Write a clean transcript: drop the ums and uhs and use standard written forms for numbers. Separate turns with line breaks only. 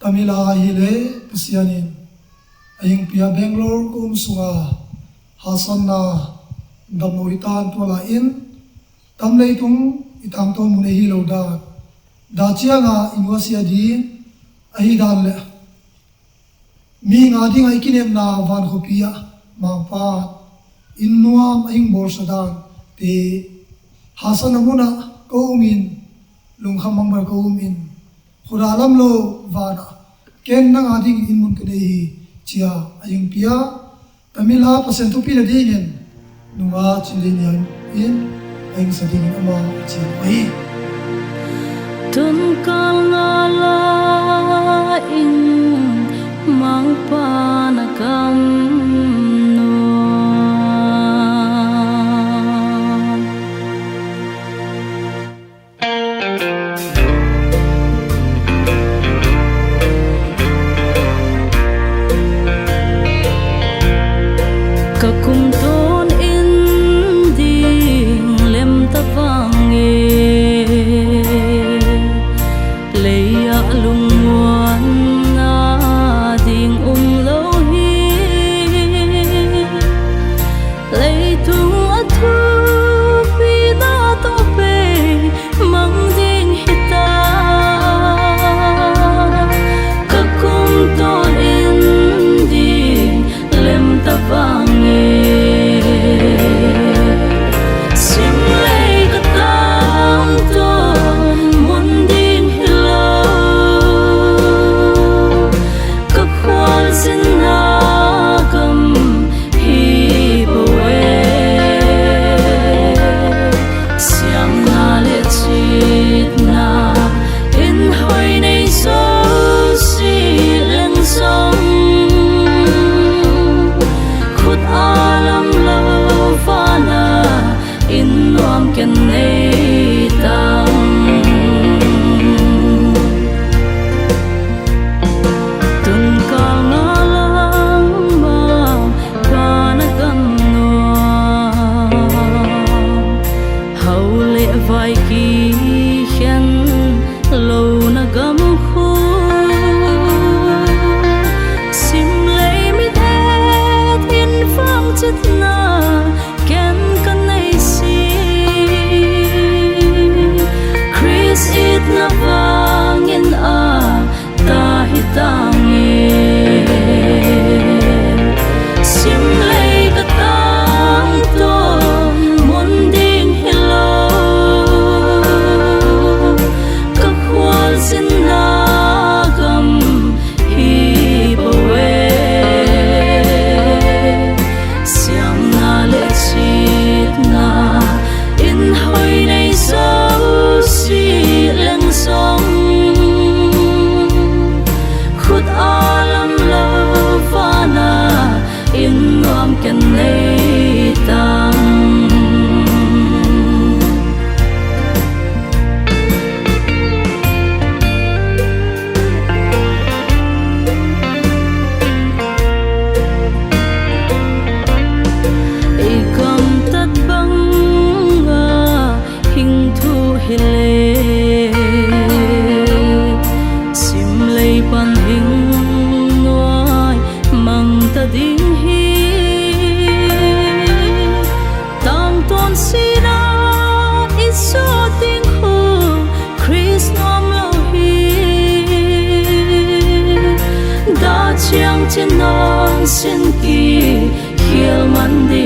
Tamila hile pasianin aying pia Bangalore kum sunga Hasan na damno itan tuala in tamlei tung itang to mune hilo da chia nga inwasia di ahi dan le mi nga ding ai kinem na van khopia mangpa innuam aing bor sadan te Hasan amuna ko umin lungkham mangbar ko umin khuralam lo vana ken nang ading inmun kene chia aying pia tamila pasentu pi na dingen nunga chilinian in aying sading ama chia ai
tun kal ngala in mangpa nakam kakumton in ding lem tavange leya lungwan na ding lo hi leitung athu pina to pe mang ding hita kakumton in ding lem tavange vai ki hian lo na gam khu sim lei mi the in phang chit na ken kan nei si Chris it na vangin a ta hitangi sim lei ka tang to can lay down ikam tat banga hing thu hele sim lay pan hing noi mang ta ding hi sina iso ting hu Chris nom lo hi da chiang chen non sin ki hiel man di